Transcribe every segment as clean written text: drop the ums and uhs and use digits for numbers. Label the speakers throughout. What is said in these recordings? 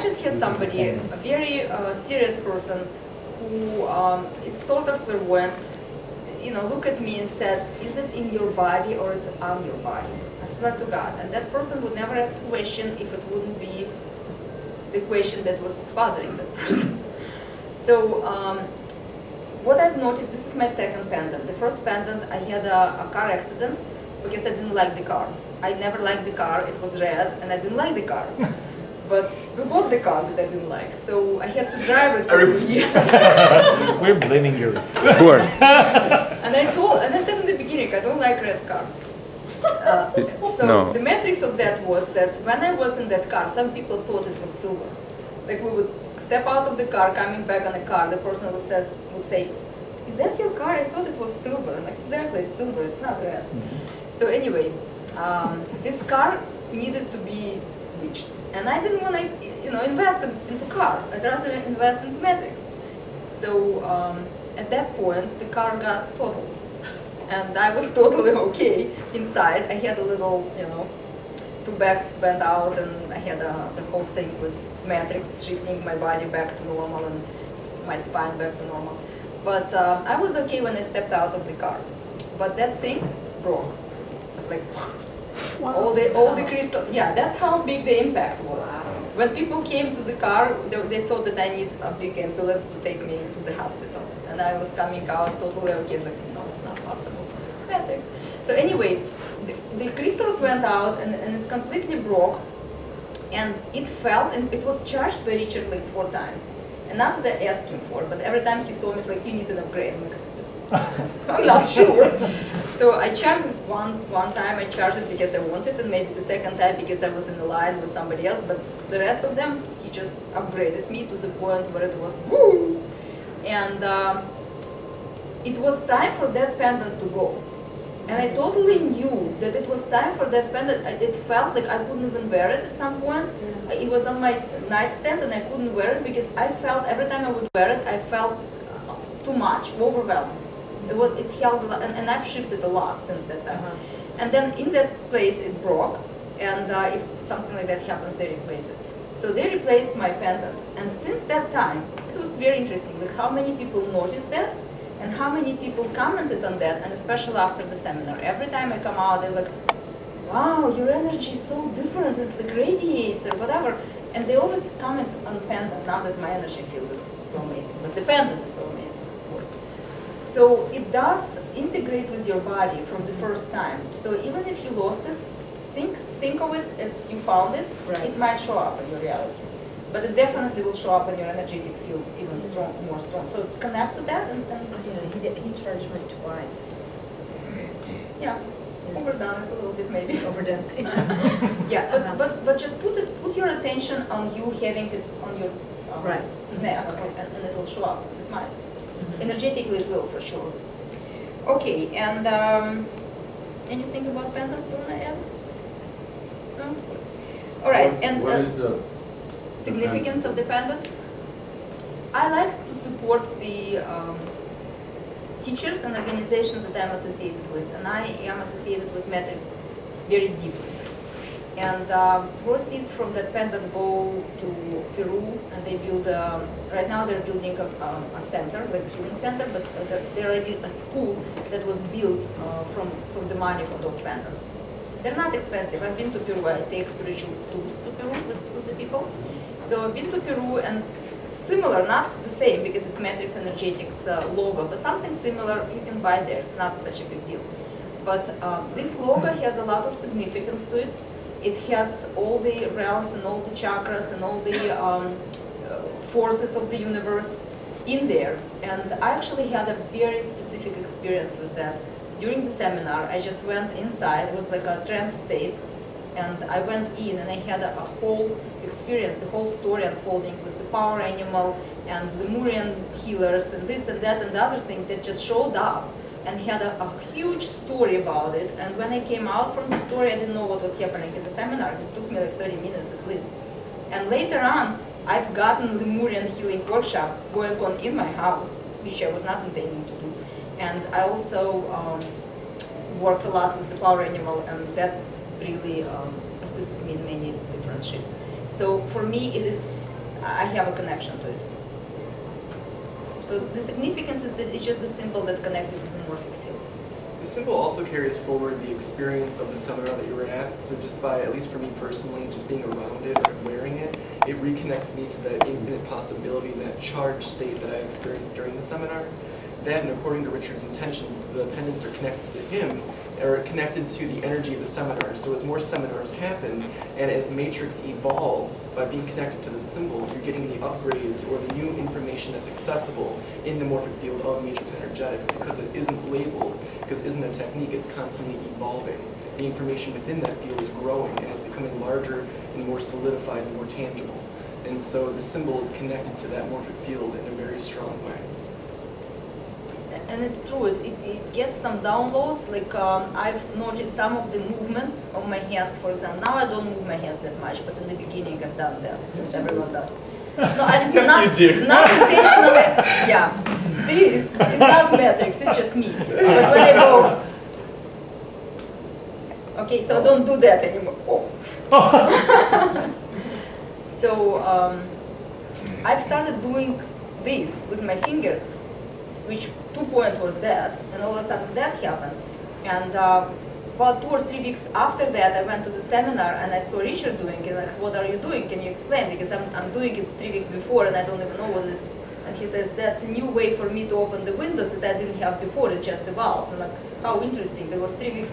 Speaker 1: just had somebody, a very serious person, who is sort of clairvoyant, look at me and said, is it in your body or is it on your body? I swear to God. And that person would never ask a question if it wouldn't be the question that was bothering that person. So what I've noticed, this is my second pendant. The first pendant, I had a car accident because I didn't like the car. I never liked the car. It was red and I didn't like the car. But we bought the car that I didn't like, so I had to drive it for 2 years.
Speaker 2: We're blaming you.
Speaker 3: Of course.
Speaker 1: And I said in the beginning, I don't like red car. The matrix of that was that when I was in that car, some people thought it was silver. Like we would step out of the car, coming back on the car, the person would say, is that your car? I thought it was silver. I'm like, exactly, it's silver, it's not red. So anyway, this car needed to be switched. And I didn't want to, invest into car. I'd rather invest into matrix. So at that point, the car got totaled, and I was totally okay inside. I had a little, 2 bags went out, and I had the whole thing was matrix shifting my body back to normal and my spine back to normal. But I was okay when I stepped out of the car. But that thing broke. It was like. Wow. All the crystal, yeah, that's how big the impact was. Wow. When people came to the car, they thought that I need a big ambulance to take me to the hospital. And I was coming out totally okay, like, no, it's not possible. Matrix. So anyway, the crystals went out and it completely broke. And it felt, and it was charged by Richard like 4 times. And not that I asked him for, but every time he saw me, it's like, you need an upgrade. I'm like, I'm not sure. So I charged it one time, I charged it because I wanted, and maybe the second time because I was in the line with somebody else, but the rest of them, he just upgraded me to the point where it was woo! And it was time for that pendant to go. And I totally knew that it was time for that pendant. It felt like I couldn't even wear it at some point. It was on my nightstand and I couldn't wear it because I felt, every time I would wear it, I felt too much, overwhelmed. It held a lot, and I've shifted a lot since that time. And then in that place it broke, and if something like that happens, they replace it. So they replaced my pendant, and since that time, it was very interesting, like how many people noticed that, and how many people commented on that, and especially after the seminar. Every time I come out, they're like, wow, your energy is so different, it's like radiates or whatever. And they always comment on pendant, not that my energy field is so amazing, but the pendant is so amazing, of course. So it does integrate with your body from the first time. So even if you lost it, think of it as you found it. Right. It might show up in your reality, but it definitely will show up in your energetic field even more strong. So connect to that and
Speaker 4: he charged me twice.
Speaker 1: Yeah. Overdone it a little bit, maybe.
Speaker 4: Overdone.
Speaker 1: Yeah, but just put your attention on you having it on your neck, and it will show up. It might. Energetically, it will for sure. Okay, and anything about pendant you wanna add? No. All right,
Speaker 5: what is the
Speaker 1: significance of the pendant? I like to support the teachers and organizations that I'm associated with, and I am associated with Matrix very deeply. And proceeds from that pendant go to Peru, and they build, right now they're building a center, like a healing center, but there already a school that was built from the money from those pendants. They're not expensive. I've been to Peru, I take spiritual tours to Peru with the people. So I've been to Peru, and similar, not the same because it's Matrix Energetics logo, but something similar you can buy there. It's not such a big deal. But this logo has a lot of significance to it. It has all the realms and all the chakras and all the forces of the universe in there. And I actually had a very specific experience with that. During the seminar, I just went inside. It was like a trance state. And I went in and I had a whole experience, the whole story unfolding with the power animal and Lemurian healers and this and that and the other thing that just showed up and had a huge story about it. And when I came out from the story, I didn't know what was happening in the seminar. It took me like 30 minutes at least. And later on, I've gotten Lemurian healing workshop going on in my house, which I was not intending to do. And I also worked a lot with the power animal, and that really assisted me in many different shifts. So for me, it is I have a connection to it. So the significance is that it's just the symbol that connects you to the morphic field.
Speaker 3: The symbol also carries forward the experience of the seminar that you were at. So just by, at least for me personally, just being around it or wearing it, it reconnects me to that infinite possibility, that charged state that I experienced during the seminar. That, and according to Richard's intentions, the pendants are connected to him, or connected to the energy of the seminar. So as more seminars happen, and as Matrix evolves, by being connected to the symbol, you're getting the upgrades or the new information that's accessible in the morphic field of Matrix energetics, because it isn't labeled, because it isn't a technique, it's constantly evolving. The information within that field is growing, and it's becoming larger and more solidified and more tangible. And so the symbol is connected to that morphic field in a very strong way.
Speaker 1: And it's true, it gets some downloads, like I've noticed some of the movements of my hands, for example. Now I don't move my hands that much, but in the beginning I've done that, as everyone does. No, I
Speaker 3: Yes,
Speaker 1: not,
Speaker 3: you do.
Speaker 1: not intentionally, yeah. This is not metrics, it's just me. But when I go, okay, so I don't do that anymore. Oh. So I've started doing this with my fingers, which 2 point was that, and all of a sudden that happened. And about 2 or 3 weeks after that, I went to the seminar and I saw Richard doing it. Like, what are you doing? Can you explain? Because I'm doing it 3 weeks before and I don't even know what it is. And he says, that's a new way for me to open the windows that I didn't have before. It just evolved. I'm like, how interesting. It was 3 weeks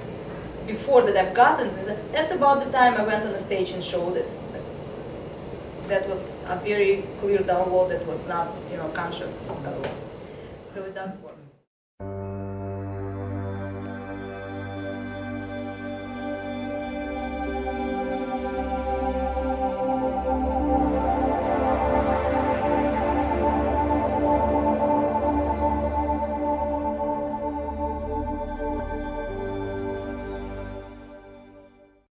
Speaker 1: before that I've gotten it. That's about the time I went on the stage and showed it. That was a very clear download that was not, conscious at all. So it does work.